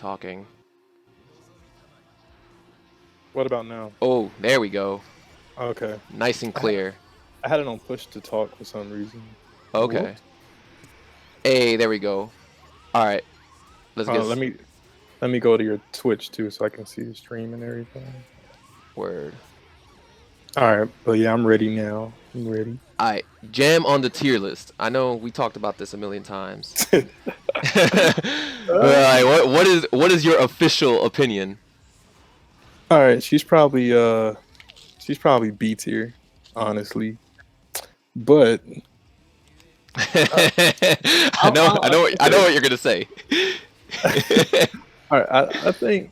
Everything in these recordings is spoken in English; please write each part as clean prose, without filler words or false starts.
talking. What about now? Oh, there we go. Okay. Nice and I had, clear. I had it on push to talk for some reason. Okay. Whoops. Hey, there we go. All right. Let's get Let me go to your Twitch too, so I can see the stream and everything. word. All right, but yeah, I'm ready now. I'm ready. All right. Jam on the tier list. I know we talked about this a million times. All right. What is your official opinion? All right, she's probably B tier, honestly. But uh, I I'll, know. I'll, I I'll know. I know say what you're gonna say. this. All right, I think.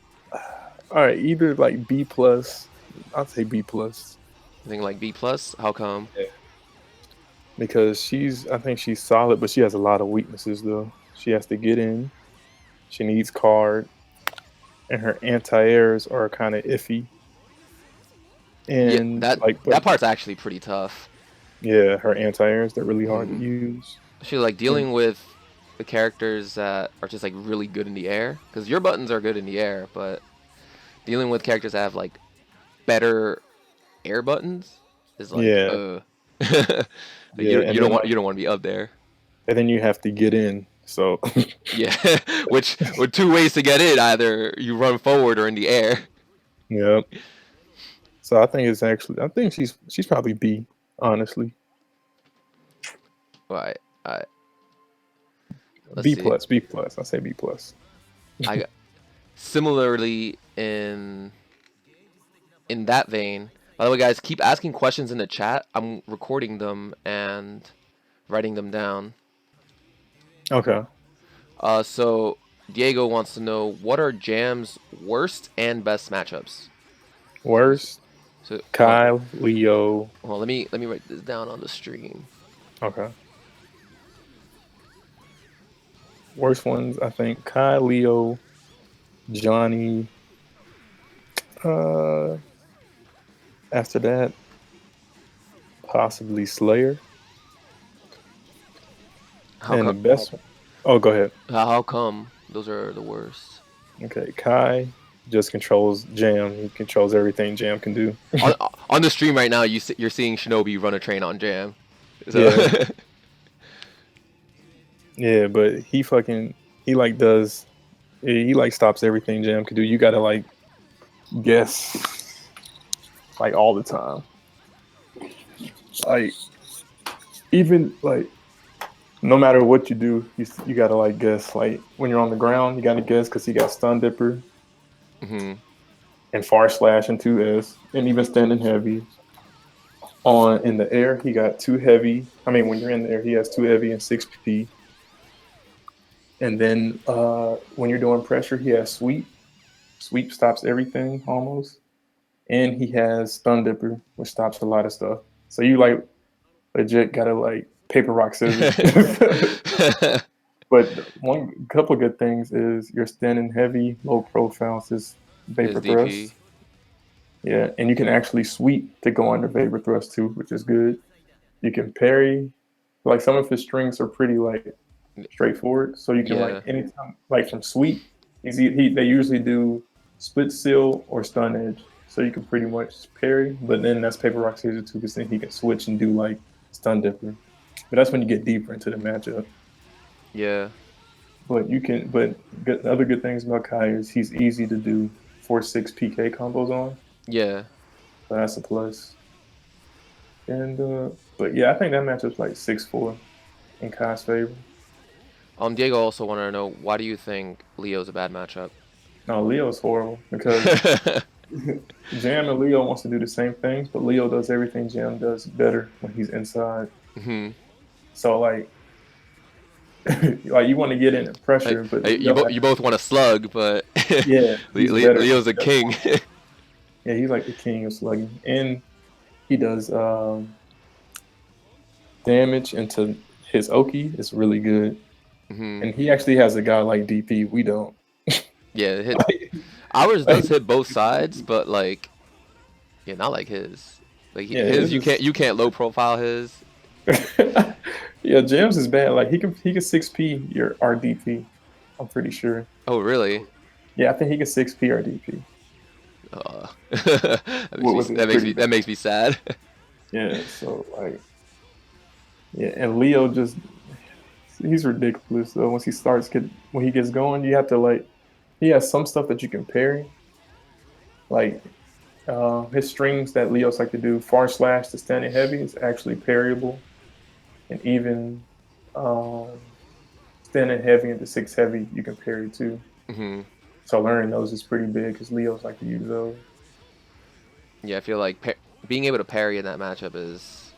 All right, either like B plus. I'll say B plus. I think like B plus. How come? Yeah. Because I think she's solid, but she has a lot of weaknesses though. She has to get in. She needs card, and her anti-airs are kind of iffy. Yeah, And that like, but that part's actually pretty tough. yeah, her anti-airs they're really hard to Hmm. use. Actually, like And dealing with the characters that are just like really good in the air, because your buttons are good in the air, but dealing with characters that have like better air buttons is like yeah, you yeah, you don't want you don't want to be up there. and then you have to get in. So Yeah, which with two ways to get in, either you run forward or in the air. yeah. So I think she's probably B, honestly. Right, right. Let's B see. plus, B plus. I say B plus. I got similarly in that vein. By the way, guys, keep asking questions in the chat. I'm recording them and writing them down. Okay. So Diego wants to know what are Jam's worst and best matchups. So, Worst, so Kyle, Leo. well, let me write this down on the stream. Okay. Worst ones, I think Kyle, Leo, Johnny. Uh, After that, possibly Slayer. How And come? the best one. Oh, go ahead. How come those are the worst? Okay, Kai just controls Jam. He controls everything Jam can do. On on the stream right now, you're seeing Shinobi run a train on Jam. So Yeah, yeah, but he like does he like stops everything Jam can do. You gotta like guess like all the time. Like even like no matter what you do, you gotta like guess. Like when you're on the ground, you gotta guess because he got Stun Dipper hmm and Far Slash and 2S, and even standing heavy. On in the air, he got 2 heavy. I mean, when you're in the air, he has 2 heavy and 6P. And then when you're doing pressure, he has sweep. Sweep stops everything almost. And he has stun dipper, which stops a lot of stuff. So you like legit gotta like paper rock scissors. But one couple good things is you're standing heavy, low profile, is his vapor thrust. DP. Yeah, and you can actually sweep to go under vapor thrust too, which is good. You can parry. Like some of his strings are pretty like straightforward. So you can like Yeah, anytime like from sweep, they usually do split seal or stun edge. So you can pretty much parry, but then that's paper rock scissors too, because then he can switch and do like stun dipper. But that's when you get deeper into the matchup. yeah. Other good things about Kai is he's easy to do 4-6 PK combos on. Yeah. So that's a plus. And but yeah, I think that matchup's like 6-4 in Kai's favor. Diego also wanted to know why do you think Leo's a bad matchup? No, Leo's horrible because Jam and Leo wants to do the same things, but Leo does everything Jam does better when he's inside. hmm So like you want to get in and Like, pressure, but you Leo both you both want to slug, but yeah, he's better. Leo's a He does king. more. Yeah, he's like the king of slugging, and he does damage into his Oki is really good, hmm and he actually has a guy like DP. We don't. Yeah, like, ours does like, hit both sides, but like yeah, not like his. Like yeah, his, his you can't low profile his. is. Yeah, James is bad. Like he can 6P your RDP. I'm pretty sure. Oh really? Yeah, I think he gets 6P or DP, which is pretty that bad. makes me sad. Yeah, so like, yeah, and Leo just he's ridiculous though. When he gets going, you have to like he has some stuff that you can parry, like his strings that Leos like to do, far slash to standing heavy is actually parryable, and even um, standing heavy into six heavy you can parry too. Hmm. So learning those is pretty big because Leos like to use those. Yeah, I feel like being able to parry in that matchup is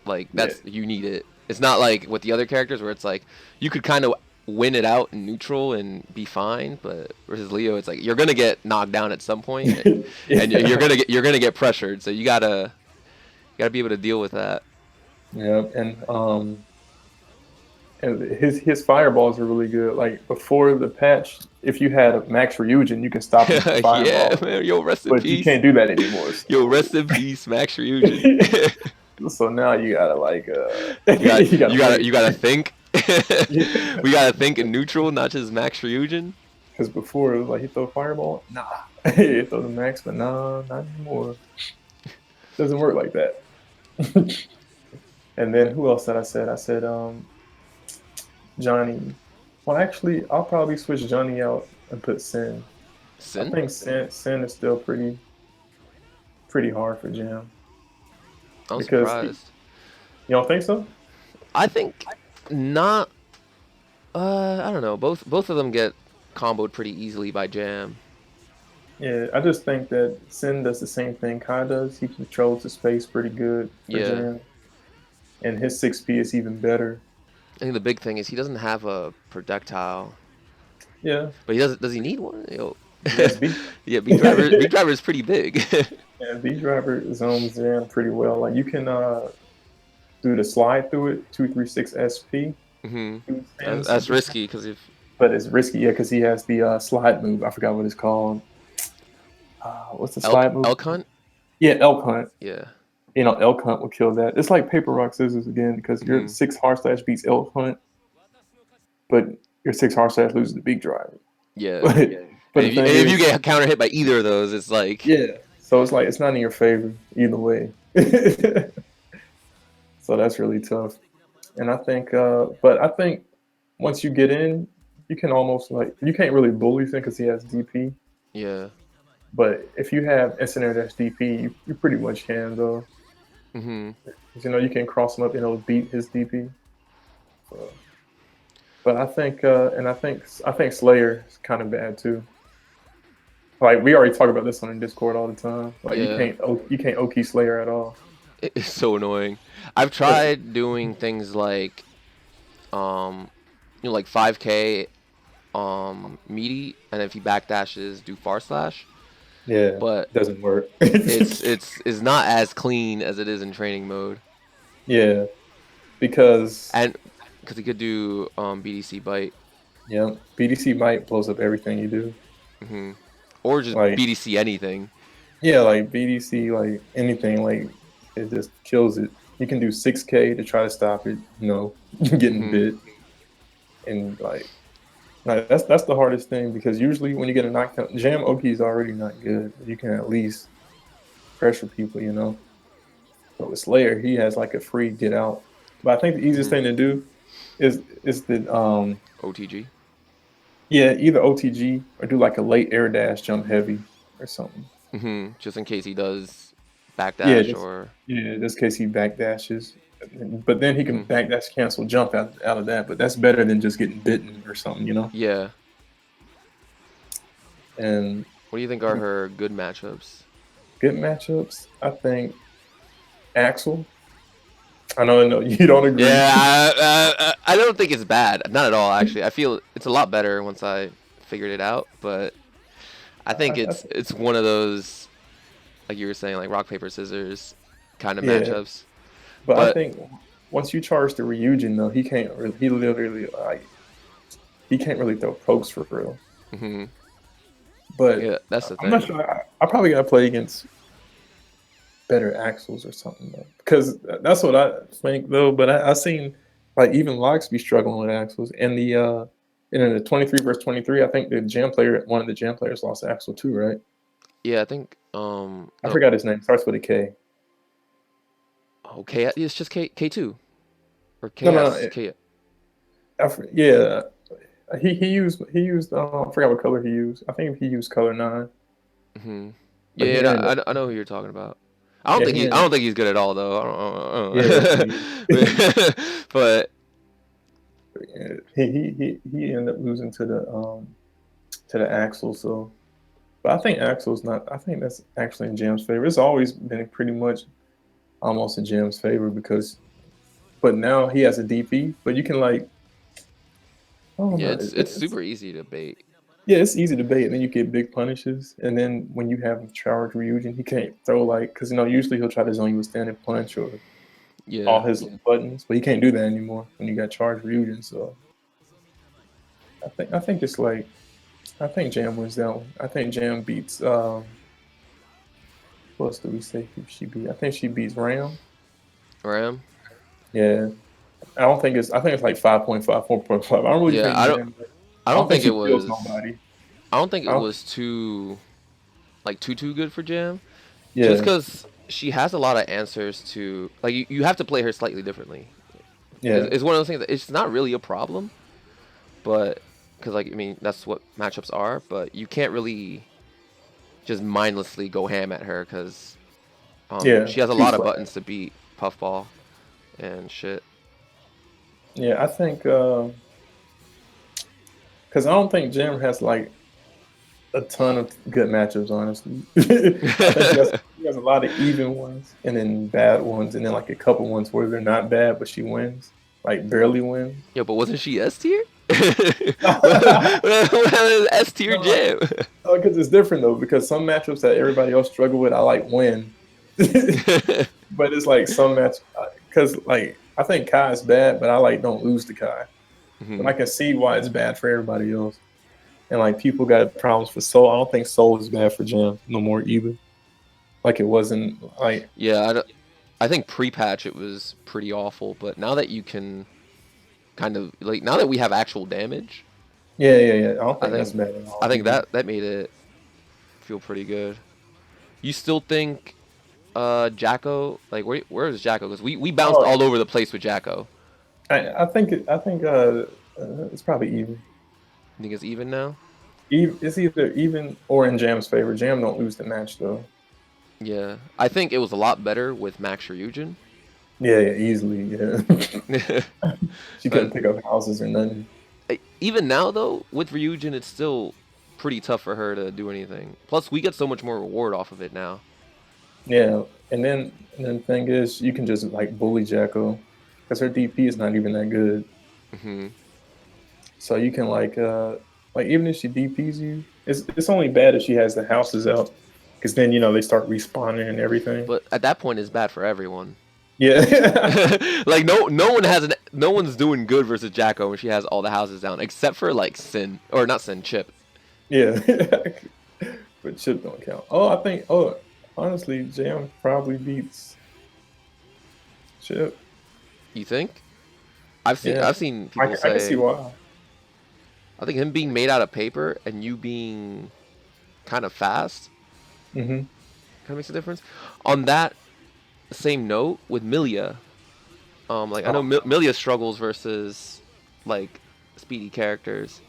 like Yeah, you need it. It's not like with the other characters where it's like you could kind of win it out in neutral and be fine, but versus Leo, it's like you're gonna get knocked down at some point, and yeah, you're gonna get pressured. So you gotta be able to deal with that. yeah, and his fireballs are really good. Like before the patch, if you had a max Ryujin, you can stop him with the Yeah, fireball, man. Yo, rest in but you peace. can't do that anymore. Yo, So, rest in peace, Max Ryujin. so now you gotta like You got you gotta wait. you gotta think. Yeah. We gotta think in neutral, not just Max Ryujin. Because before it was like he throw fireball, nah, he throw the max, but nah, not anymore. Doesn't work like that. And then who else did I said? I said Johnny. Well, actually, I'll probably switch Johnny out and put Sin. I Sin? think Sin is still pretty hard for Jam I'm because surprised. you don't think so? I think not. I don't know. Both of them get comboed pretty easily by Jam. Yeah, I just think that Sin does the same thing Kai does. He controls the space pretty good for Yeah. Jam, and his 6P is even better. I think the big thing is he doesn't have a projectile, Yeah, but he does. Does he need one? Yo. he has B. Yeah, Beat Driver is pretty big. Yeah, B driver zones Jam pretty well. Like you can do the slide through it, 236 SP. Hmm. Spins, That's risky because if but it's risky, yeah, because he has the slide move. I forgot what it's called. What's the slide move? elk hunt. Yeah, elk hunt. Yeah. Elk hunt will kill that. It's like paper rock scissors again because your Hmm. six hard slash beats elk hunt, but your six hard slash loses the big driver. Yeah. But but the thing And if you is, get counter hit by either of those, it's like yeah. So it's like it's not in your favor either way. So that's really tough. And I think, but I think once you get in, you can almost like you can't really bully him because he has DP. yeah. But if you have instant dash DP, you pretty much can though. Hmm. 'Cause, you can cross him up and it'll beat his DP. So, but I think Slayer is kind of bad too. Like we already talk about this on the Discord all the time. Like Yeah. you can't Oki Slayer at all. It's so annoying. I've But tried doing things like um like 5K meaty, and if he backdashes do far slash, yeah, but doesn't work. it's not as clean as it is in training mode. Yeah, because And because he could do BDC bite. yeah, BDC might blows up everything you do. Hmm. Or just Like BDC anything. yeah, like BDC, like anything, like it just kills it. You can do 6K to try to stop it. Getting Hmm. bit, and like that's the hardest thing because usually when you get a knockdown, Jam Oki is already not good. You can at least pressure people. But with Slayer, he has like a free get out. But I think the easiest Hmm. thing to do is the OTG. yeah, either OTG or do like a late air dash jump heavy or something. Hmm. Just in case he does Yeah, backdash just or. yeah, just in case he backdashes. But then he can Hmm. backdash cancel jump out of that. But that's better than just getting bitten or something. Yeah. And What do you think are her good matchups? good matchups, I think Axel. I know you don't agree. Yeah, I don't think it's bad. Not at all, actually. I feel it's a lot better once I figured it out. But I think I, it's one of those, like you were saying, like rock paper scissors kind of yeah, matchups. but I But think once you charge the Ryujin though, he can't. He literally he can't really throw pokes for real. hmm, But yeah, that's the I'm not thing. sure. I probably gotta play against better axles or something though, because that's what I think though. But I seen like even Locks be struggling with axles, and the And in the 23 versus 23, I think the jam player, one of the jam players, lost Axel too, right? Yeah, I think I no. forgot his name. Starts with a K. Okay, it's just K2 or No, no, KS K. yeah. He used I forgot what color he used. I think he used color 9, Hmm. but Yeah, he yeah, no, didn't end up. I know who you're talking about. Yeah, he I ended. don't think he's good at all though. Yeah, But he ended up losing to the Axel. So, but I think Axel's not. I think that's actually in Jam's favor. It's always been pretty much almost in Jam's favor because, but now he has a DP. But you can like, I don't yeah, know. it's super easy to bait. Yeah, it's easy to bait, and then you get big punishes. And then when you have him charged Ryujin, he can't throw like because usually he'll try to zone you with standing punch or all Yeah. his buttons, but he can't do that anymore when you got charged Ryujin. So I think it's like I think Jam wins that one. I think Jam beats what else do we say who she beat? I think she beats Ram. Ram. Yeah. I think it's like 5.5, 4.5. I don't really Yeah, think Jam I I don't don't think think she it kills was nobody. I don't think I it don't, was too good for Jam. Just yeah. because she has a lot of answers to like you have to play her slightly differently. Yeah. It's one of those things that it's not really a problem, but because like I mean that's what matchups are, but you can't really just mindlessly go ham at her because Yeah. she has a Too lot of flat. buttons to beat Puffball and shit. Yeah, I think because I don't think Jam has like a ton of good matchups, honestly. I think he has a lot of even ones and then bad ones, and then like a couple ones where they're not bad, but she wins, like barely wins. Yo, but wasn't she S tier? No, S tier no, Jam. because it's different though. Because some matchups that everybody else struggle with, I like win. But it's like some match because like I think Kai is bad, but I like don't lose to Kai. But Hmm. I can see why it's bad for everybody else. And like people got problems for Soul. I don't think Soul is bad for Jam no more either. Like it wasn't like Yeah, I think pre-patch it was pretty awful, but now that you can kind of like now that we have actual damage, yeah, yeah, yeah. I don't I think that's think bad at all I think either. that made it feel pretty good. You still think Jacko like where is Jacko? Because we bounced Oh, all over the place with Jacko. I think it's probably even. You think it's even now? It's either even or in Jam's favor. Jam don't lose the match though. Yeah, I think it was a lot better with Max Ryujin. Yeah, yeah, easily. Yeah, she couldn't And pick up houses or nothing. even now though, with Ryujin, it's still pretty tough for her to do anything. Plus, we get so much more reward off of it now. Yeah, and then the thing is, you can just like bully Jacko because her DP is not even that good. Hmm. So you can like even if she DPs you, it's only bad if she has the houses out because then they start respawning and everything. But at that point, it's bad for everyone. Yeah, Like no one's doing good versus Jacko when she has all the houses down except for like Sin or not Sin Chip. yeah. But Chip don't count. Honestly, Jam probably beats Chip. You think? Yeah, I've seen I, people I can see say why. I think him being made out of paper and you being kind of fast Hmm. kind of makes a difference. On that same note with Milia, like I know Oh, Milia struggles versus like speedy characters.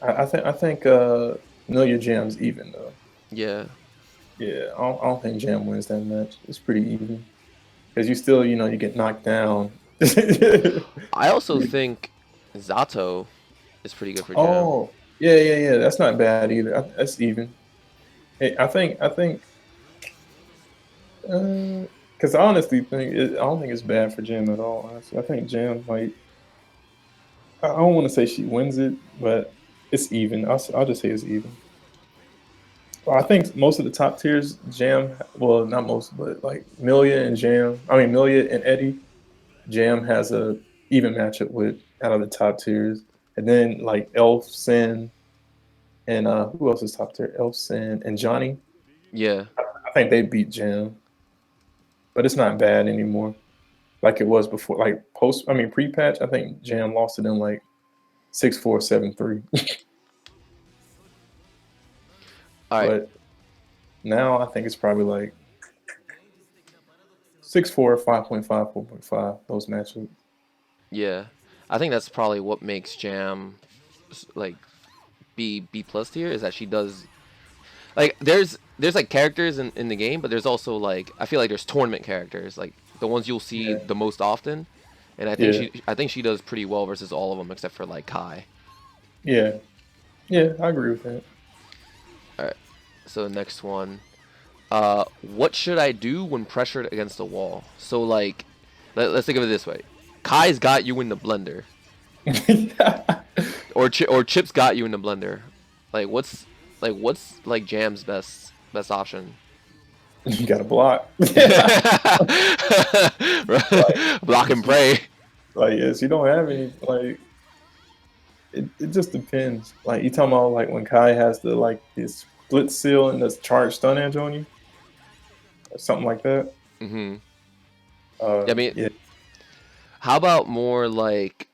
I think Million Jam's even though. Yeah. Yeah, I don't think Jam wins that match. It's pretty even because you still you get knocked down. I also think Zato is pretty good for Jam. Oh, yeah, yeah, yeah. That's not bad either. That's even. Hey, I think because I honestly I don't think it's bad for Jam at all. Honestly, I think Jam might. I don't want to say she wins it, but it's even. I'll just say it's even. Well, I think most of the top tiers, Jam. Well, not most, but like Milia and Jam. I mean, Milia and Eddie. Jam has a even matchup with out of the top tiers, and then like Elf, Sin, and who else is top tier? Elf, Sin, and Johnny. Yeah. I think they beat Jam, but it's not bad anymore like it was before. Like post, I mean pre-patch. I think Jam lost it in like 6'4", 7'3". All right. But now I think it's probably like 6'4", 5.5, 4.5. Those matchups. Yeah. I think that's probably what makes Jam like B plus tier is that she does like there's like characters in the game, but there's also like I feel like there's tournament characters, like the ones you'll see Yeah, the most often. And yeah, I think she does pretty well versus all of them except for like Kai. yeah, yeah. I agree with that. All right. So next one. What should I do when pressured against the wall? So like, let's think of it this way: Kai's got you in the blender, or Chip's got you in the blender. Like what's like Jam's best option? You got to block. like, Block and pray. like, yes, you don't have any. Like, it just depends. Like, you talking about like when Kai has the like this split seal and this charged stun edge on you, or something like that. Hmm. I mean, Yeah, how about more like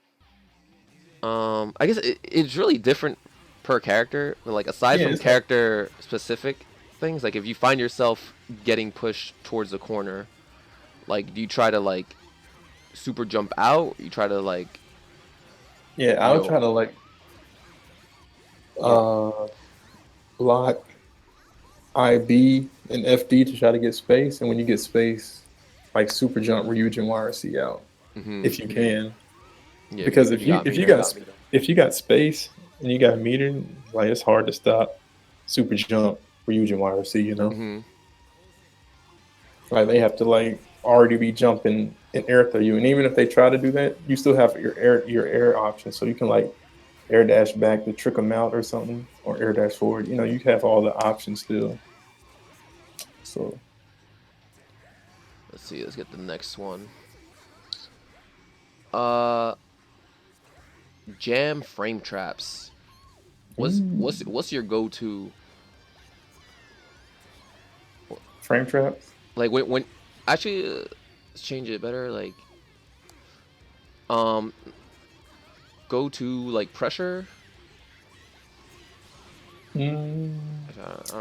I guess it's really different per character. But like aside yeah. from It's like character specific things, like if you find yourself getting pushed towards the corner, like do you try to like super jump out? You try to like yeah. you I'll know try to like yeah. uh block IB and FD to try to get space, and when you get space, like super jump Ryujin YRC out Hmm. if you can. Yeah, Because if you got if you got space and you got a meter, like it's hard to stop super jump Ryujin YRC. You know, Hmm. like they have to like already be jumping in air through you, and even if they try to do that, you still have your air option, so you can like air dash back to trick them out or something, or air dash forward. You know, you have all the options still. So Let's see. Let's get the next one. Uh, Jam frame traps. What's your go-to? frame traps. Like when actually let's change it better. Like um go to like pressure. Mm.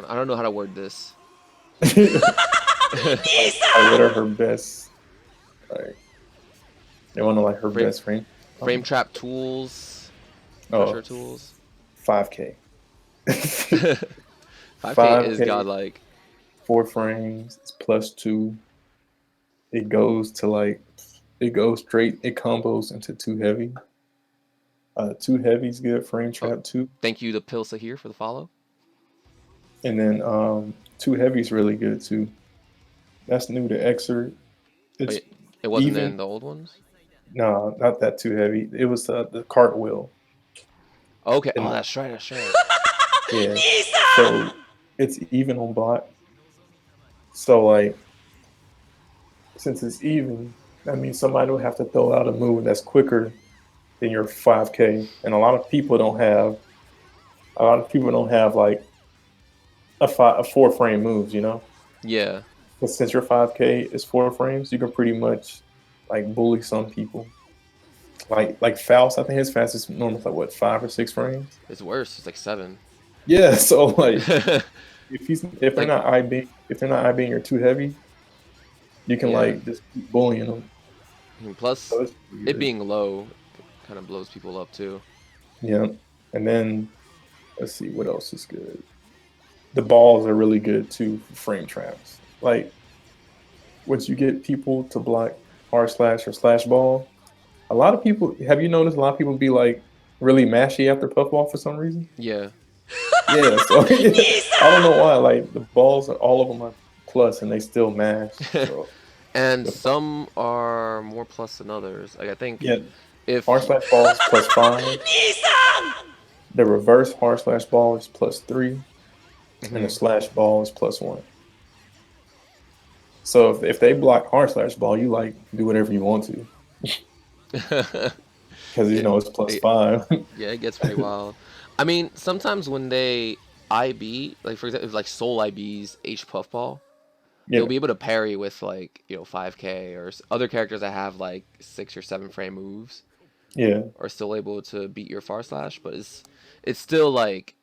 I don't know how to word this. Like, what are her best? Like, they want to like her frame best frame. frame Um, trap tools, pressure oh, tools. 5K. 5K is 5K, godlike. 4 frames, it's +2. It goes to like, it goes straight, it combos into 2 heavy. 2 heavy's good, frame Oh, trap too. thank you to Pilsa here for the follow. And then 2 heavy's really good too. That's new to Xrd. Oh, It's yeah, it wasn't in even, the old ones. no, not that 2 heavy. It was the cartwheel. Okay. Oh, And that's right. That's right. yeah, so it's even on block. So like, since it's even, that means somebody will have to throw out a move that's quicker than your 5K. And a lot of people don't have like a 4 frame moves, you know? Yeah. But since your 5K is 4 frames, you can pretty much like bully some people. Like Faust, I think his fastest normal is like what, 5 or 6 frames? It's worse. It's like 7. Yeah, so like if they're Like not IBing your 2 heavy, you can yeah. like just keep bullying them. And So plus, it's pretty it good. being low kind of blows people up too. Yeah. And then let's see what else is good. The balls are really good too for frame traps. Like once you get people to block R slash or slash ball, a lot of people have you noticed a lot of people be like really mashy after puffball for some reason? Yeah. Yeah, so I don't know why. Like the balls, all of them are plus, and they still mash. So And the some are more plus than others. Like I think yeah, if R slash ball is +5. The reverse R slash ball is +3, and the mhm. slash ball is +1. So if they block R slash ball, you like do whatever you want to because you it, know it's plus it, five. yeah, it gets pretty wild. I mean, sometimes when they IB, like for example, if like Soul IBs H Puffball, they'll Yeah, be able to parry with like 5K or other characters that have like 6 or 7 frame moves. Yeah. are still able to beat your far slash, but it's still like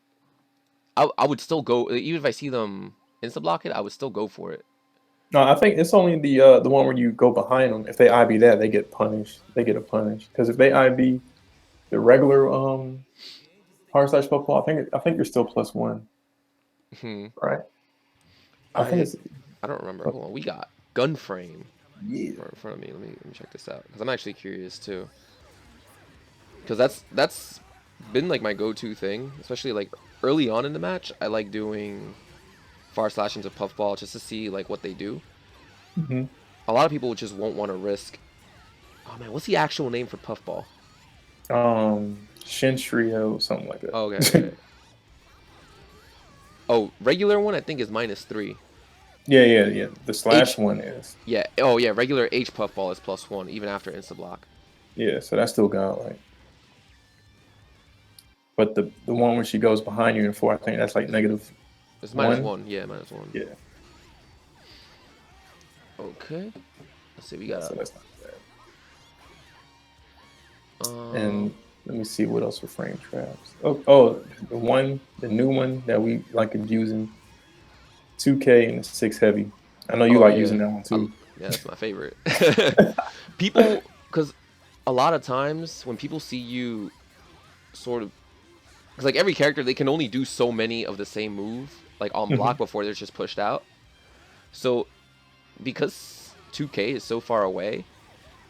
I would still go even if I see them insta block it, I would still go for it. No, I think it's only the one where you go behind them. If they IB that, they get punished. They get a punish because if they IB the regular hard slash football, I think you're still +1, Hmm. right? I think I it's I don't remember. Hold on, we got gun frame yeah. in front of me. Let me check this out because I'm actually curious too. Because that's been like my go-to thing, especially like early on in the match. I like doing far slash into puffball just to see like what they do. Hmm. A lot of people just won't want to risk. Oh man, what's the actual name for puffball? Shinstrio, something like Oh, okay, that. okay. Oh, regular one I think is -3. Yeah, yeah, yeah. The slash H, one is yeah. Oh yeah, regular H puffball is +1 even after insta block. yeah. So that's still got like, but the one where she goes behind you in four, I think that's like It's, it's minus -1. one. Yeah, -1. Yeah. Okay. Let's see. We Yeah. got So that's not bad. a And let me see what else for frame traps. Oh, the new one that we like using 2K and 6 heavy. I know you oh like yeah. using that one too. Yeah, that's my favorite. People, because a lot of times when people see you sort of, because like every character, they can only do so many of the same move, like on block before they're just pushed out. So because 2K is so far away,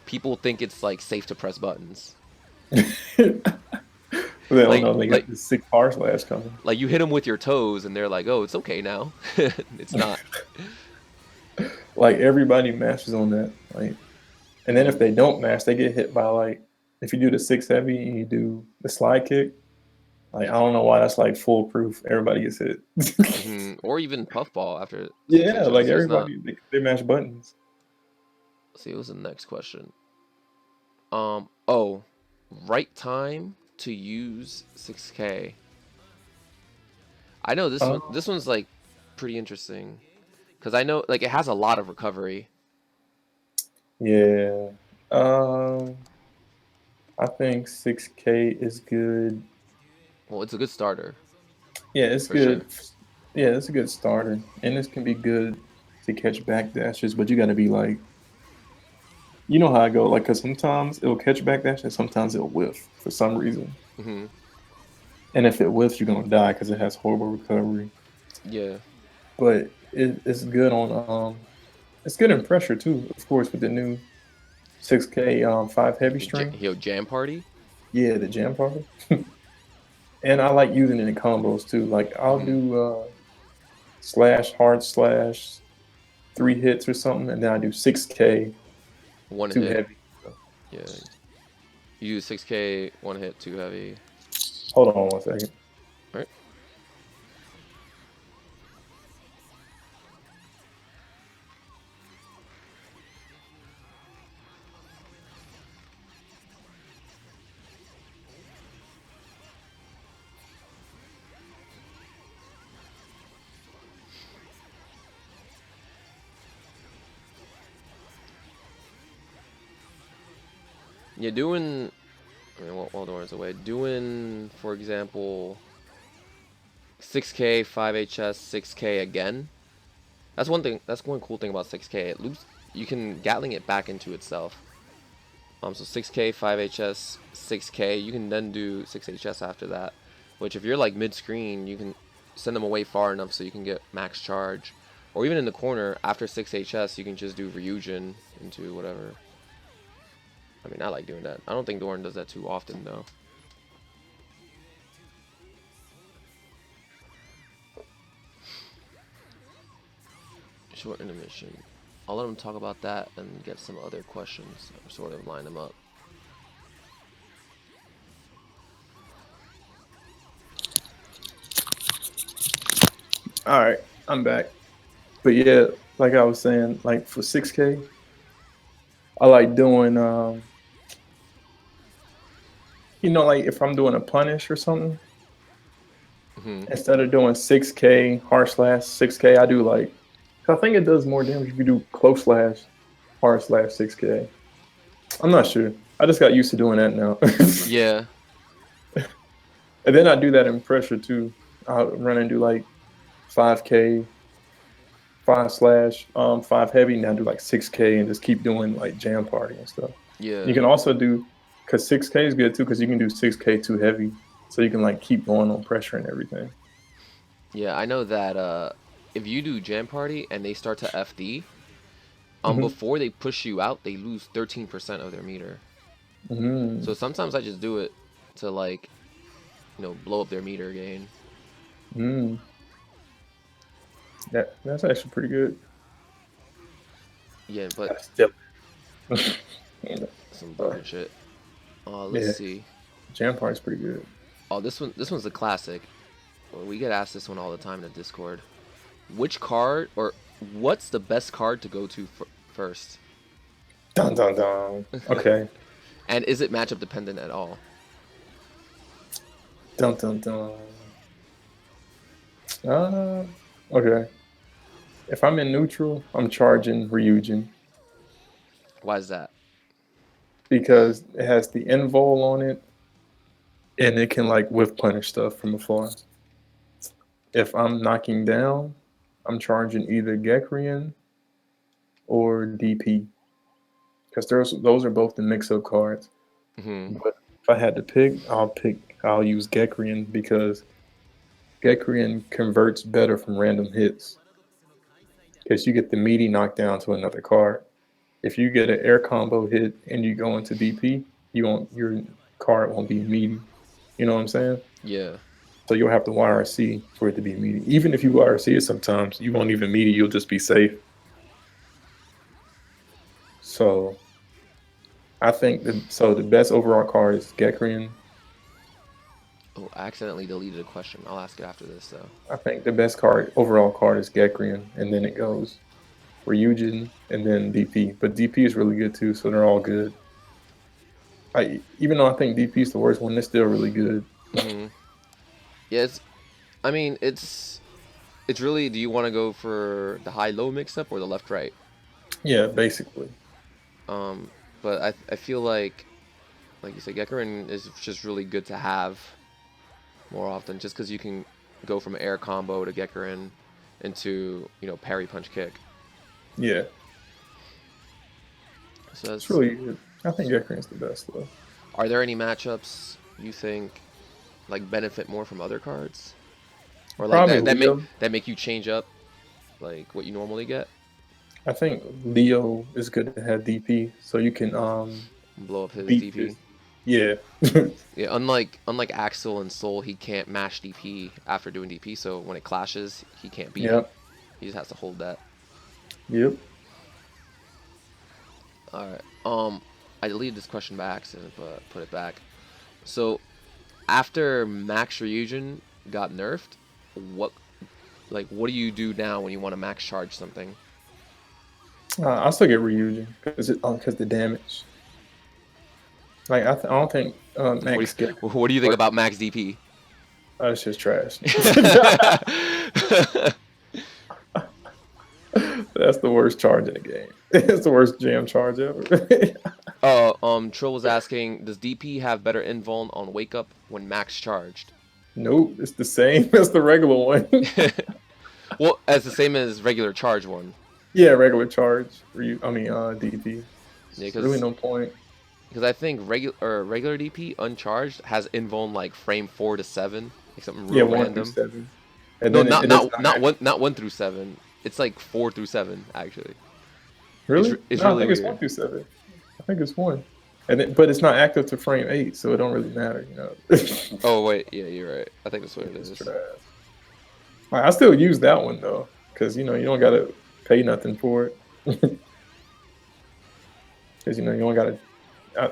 people think it's like safe to press buttons. They don't Like know they got like the 6 power slash coming. like you hit them with your toes, and they're like, "Oh, it's okay now." It's not. Like everybody mashes on that. Like, and then if Hmm. they don't mash, they get hit by like if you do the 6 heavy and you do the slide kick. Like I don't know why that's like foolproof. Everybody gets hit. Hmm. Or even puffball after six Yeah, like HS. It's not. everybody they mash buttons. Let's see, what was the next question? Oh, right time to use 6K. I know this one. Um, This one's like pretty interesting because I know like it has a lot of recovery. yeah. Um, I think 6K is good. Well, it's a good starter Yeah, it's for sure. good. Yeah, it's a good starter, and this can be good to catch back dashes. But you got to be like, you know how I go. Like, cause sometimes it'll catch back dashes, sometimes it'll whiff for some reason. Hmm. And if it whiffs, you're gonna die because it has horrible recovery. Yeah. But it's good on it's good in pressure too. Of course, with the new 6K 5 heavy string. Yo, Jam Party. Yeah, the jam party. And I like using it in combos too. Like I'll Hmm. do slash hard slash 3 hits or something, and then I do 6K One too hit. heavy. So, Yeah. You use 6K, one hit, too heavy. hold on 1 second. All right. Yeah, doing. I mean, while Doran's away, doing, for example, 6K, 5HS, 6K again. That's one thing. That's one cool thing about 6K. It loops. You can Gatling it back into itself. So 6K, 5HS, 6K. You can then do 6HS after that. Which, if you're like mid-screen, you can send them away far enough so you can get max charge. Or even in the corner after 6HS, you can just do Ryujin into whatever. I mean, I like doing that. I don't think Doran does that too often though. Short intermission. I'll let them talk about that and get some other questions, or sort of line them up. All right, I'm back. But yeah, like I was saying, like for 6K, I like doing like if I'm doing a punish or something, Hmm. instead of doing 6K hard slash 6K, I do like I think it does more damage if you do close slash hard slash 6K. I'm not sure. I just got used to doing that now. Yeah, And then I do that in pressure too. I'll run and do like 5K, 5 heavy, and I do like 6K and just keep doing like jam party and stuff. You yeah, can also do, because 6K is good too, because you can do 6K too heavy. So you can like keep going on pressure and everything. yeah. I know that if you do Jam Party and they start to FD, Hmm. before they push you out, they lose 13% of their meter. Mm. So sometimes I just do it to like, blow up their meter gain. Mm. That's actually pretty good. Yeah, but That's still. some uh, broken shit. Let's yeah, see. jam party's pretty good. Oh, this one's a classic. Well, we get asked this one all the time in the Discord. Which card or what's the best card to go to first? Dun dun dun. Okay. And is it matchup dependent at all? Dun dun dun. Uh, okay. If I'm in neutral, I'm charging Ryujin Why is that? because it has the invul on it and it can like whiff punish stuff from afar. If I'm knocking down, I'm charging either Gekrian or DP because those are both the mix-up cards. Hmm. But if I had to I'll use Gekrian because Gekrian converts better from random hits because you get the meaty knockdown to another card. If you get an air combo hit and you go into DP, your card won't be meaty. You know what I'm saying? Yeah. So you'll have to YRC for it to be meaty. Even if you YRC it sometimes, you won't even meaty, you'll just be safe. So I think the best overall card is Gekrian. Oh, I accidentally deleted a question. I'll ask it after this though. I think the best overall card is Gekrian, and then it goes Ryujin and then DP. But DP is really good too, so they're all good. Even though I think DP is the worst one, it's still really good. Hmm. Yeah, I mean, it's really. Do you want to go for the high-low mix-up or the left-right? Yeah, basically. Um, but I feel like you said, Gekkerin is just really good to have more often, just because you can go from air combo to Gekkerin into parry punch kick. Yeah, So it's that's. really good. I think Gekrian's the best though. Are there any matchups you think like benefit more from other cards, or like Probably that make Leo. that make you change up like what you normally get? I think Leo is good to have DP, so you can Blow up his beat DP. this. Yeah. Yeah, unlike Axel and Soul, he can't mash DP after doing DP, so when it clashes, he can't beat it. Yep. He just has to hold that. Yep. All right. I deleted this question by accident, but put it back. So after Max Ryujin got nerfed, what what do you do now when you want to max charge something? I'll still get Ryujin because the damage. Like I don't think What Max do get what do you think work. about Max DP? It's just trash. That's the worst charge in the game. It's the worst jam charge ever. Oh, Trill was asking, does DP have better invuln on wake up when max charged? Nope, it's the same as the regular one. Well, as the same as regular charge one. Yeah, regular charge. DP. Yeah, It's really no point. because I think regular DP uncharged has invuln like frame 4 to 7, like something Yeah, real 1 through random. 7, and No, then not and it's not not not active. one through 7. It's like 4 through 7 actually. Really? It's No, I really think it's one weird. through seven. I think it's one, but it's not active to frame 8, so it don't really matter. Oh wait, yeah, you're right. I think that's what it It's is. trash. I still use that one though, because you don't gotta pay nothing for it. Because you don't gotta.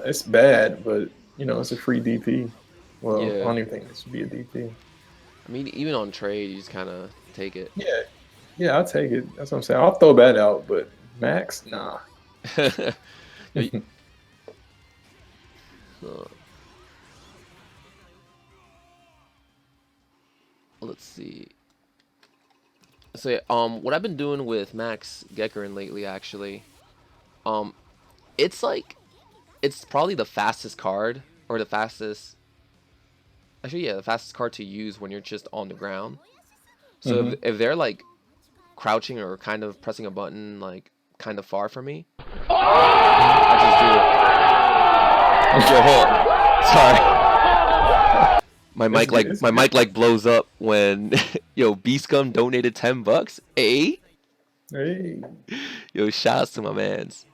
It's bad, but it's a free DP. Well, I Yeah, don't even think this should be a DP. I mean even on trade you just kind of take it. Yeah, yeah, I'll take it. That's what I'm saying. I'll throw that out, but Max, nah. Yo, uh, let's see. So yeah, what I've been doing with Max Gekkerin lately, actually, um, it's like it's probably the fastest card or the fastest. Actually, yeah, the fastest card to use when you're just on the ground. So Hmm. if they're like crouching or kind of pressing a button like kind of far from me, I just do it. Yo, hold on. Sorry. It's good. It's My good. mic like blows up when yo Beast Gum donated $10. Eh? Hey, Yo, shout outs to my mans.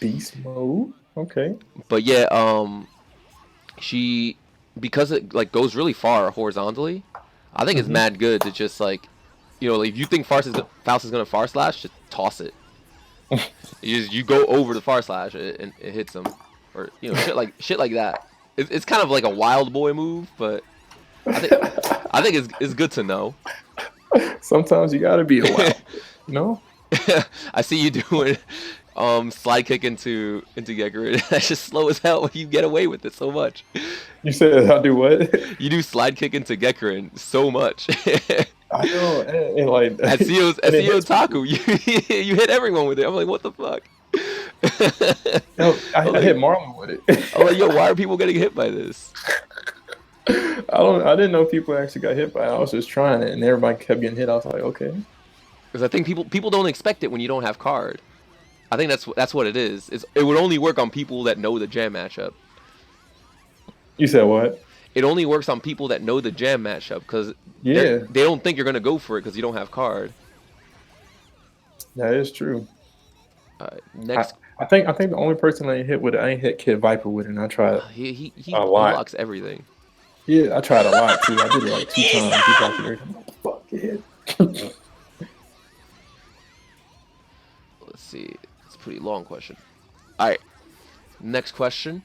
beast mode. Okay. But yeah, she because it like goes really far horizontally. I think it's Hmm. mad good to just like, if you think Faust is gonna far slash, just toss it. You go over the far slash and it hits him, or shit like that. It's kind of like a wild boy move, but I think I think it's good to know. Sometimes you gotta be a wild, you know. I see you doing slide kick into Gekko. That's just slow as hell. You get away with it so much. You said I'll do what? You do slide kick into Gekko so much. I know, and like, At and it CEO hits Taku, people. you hit everyone with it. I'm like, what the fuck? No, I'm I hit like, Marlon with it. yo, why are people getting hit by this? I didn't know people actually got hit by it. I was just trying it, and everybody kept getting hit. I was like, okay. Because I think people don't expect it when you don't have card. I think that's what it is. It would only work on people that know the jam matchup. You said what? It only works on people that know the jam matchup because Yeah, they don't think you're gonna go for it because you don't have card. that is true. I, Next, I think the only person I hit with it, I ain't hit Kid Viper with it, and I tried a he lot. blocks everything. Yeah, I tried a lot too. I did it like 2 times. He blocked it every time. Fuck it. Let's see. It's a pretty long question. All right. Next question.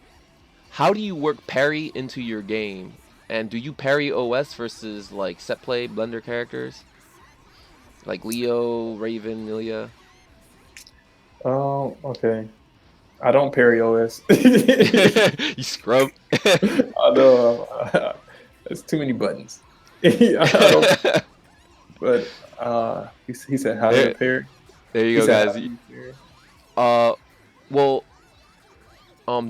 How do you work parry into your game? And do you parry OS versus like set play blender characters like Leo, Raven, Lilia? Oh, okay. I don't parry OS. I You scrub. know. There's too many buttons. I don't. But he said, "How do I there, parry?" there you He go, said, "How guys. do you parry?" Uh, well,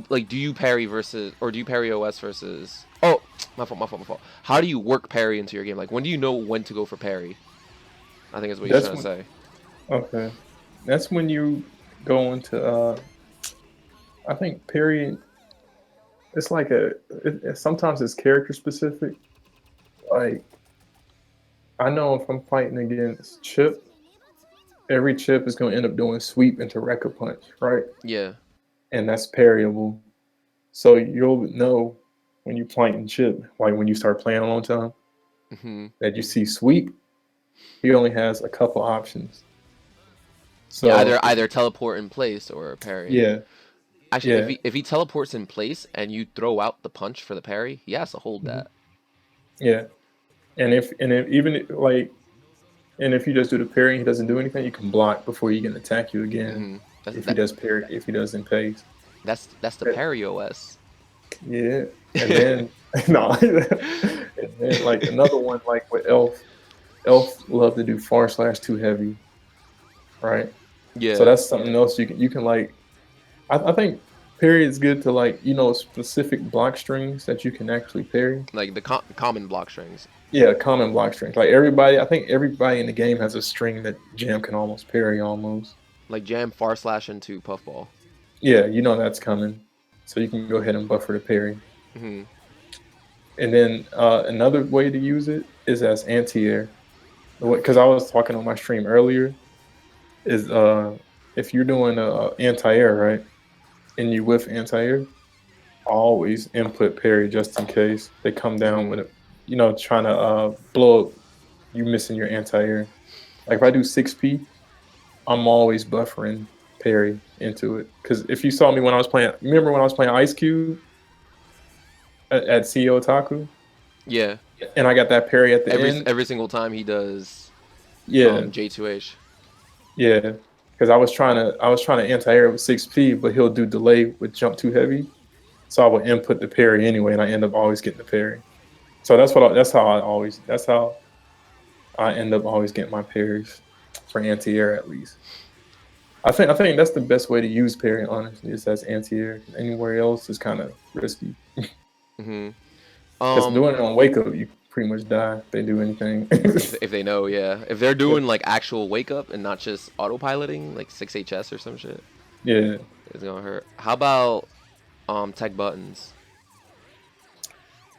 like, do you parry versus, or do you parry OS versus? Oh, my fault. How do you work parry into your game? Like, when do you know when to go for parry? I think is what he's That's trying to when. say. Okay. That's when you go into. I think parry. It's like sometimes it's character specific. Like I know if I'm fighting against Chip, every Chip is going to end up doing sweep into Rekka punch, right? Yeah. And that's parryable. So you'll know when you're playing Chip, like when you start playing a long time, Hmm. that you see sweep, he only has a couple options. Yeah, So either teleport in place or parry. yeah, Actually, yeah, if he teleports in place and you throw out the punch for the parry, he has to hold mhm, that. yeah. And if even like and if you just do the parry, and he doesn't do anything. You can block before he can attack you again. Hmm. That's If he that. does parry, if he doesn't pace, That's the parry OS. yeah. And then no, and then like another one like with Elf. Elf love to do far slash too heavy, right? So Yeah, that's something else you can like. I think parry is good to like specific block strings that you can actually parry. like the common block strings, Yeah, common block strings. Like everybody, I think everybody in the game has a string that Jam can almost parry almost. like jam far slash into puffball. Yeah, you know that's coming, so you can go ahead and buffer the parry. Hmm. And then another way to use it is as anti-air. Because I was talking on my stream earlier, is if you're doing anti-air, right, and you whiff anti-air, always input parry just in case they come down Hmm. with it, trying to blow up you missing your anti-air. Like if I do 6P, I'm always buffering parry into it. Because if you saw me when I was playing, remember when I was playing Ice Cube at CEO Otaku, Yeah, and I got that parry at the end? every single time he does Yeah, J2H. yeah. Because I was trying to anti-air with 6P, but he'll do delay with jump too heavy. So I would input the parry anyway, and I end up always getting the parry. So that's how I end up always getting my parries for anti-air at least. I think that's the best way to use parry. Honestly, is as anti-air. Anywhere else is kind of risky. Hmm. Because Um, doing it on wake up, you pretty much die if they do anything. if they know, yeah, if they're Yeah. doing like actual wake up and not just autopiloting like 6HS or some shit, Yeah. it's gonna hurt. How about tech buttons?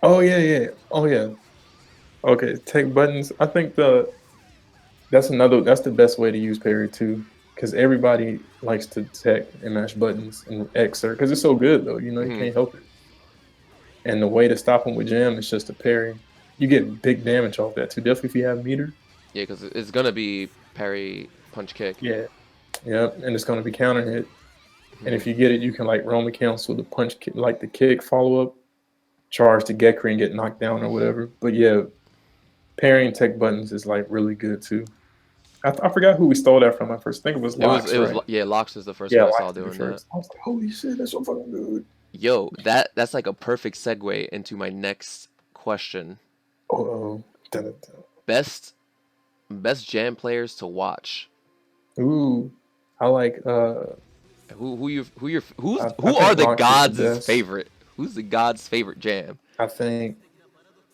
Oh yeah, yeah. Oh yeah. Okay, take buttons. I think that's the best way to use parry too, because everybody likes to tech and mash buttons and X because it's so good though. You Hmm. can't help it. And the way to stop them with jam is just a parry. You get big damage off that too. Definitely if you have meter. Yeah, because it's gonna be parry, punch, kick. Yeah. Yeah. And it's gonna be counter hit. And Hmm. if you get it, you can like Roman cancel the punch, like the kick follow up, charge to Gekri and get knocked down or whatever. But yeah, parrying tech buttons is like really good too. I forgot who we stole that from at first. I think it was It Locks, was right? yeah, Lox is the first Yeah, one I saw Locks did it doing that. first. I was like, holy shit, that's so fucking good. Yo, that's like a perfect segue into my next question. Oh, da-da-da. Best best jam players to watch. Ooh, I like. Who I are think the Locks is the gods' best. favorite? Who's the god's favorite jam? I think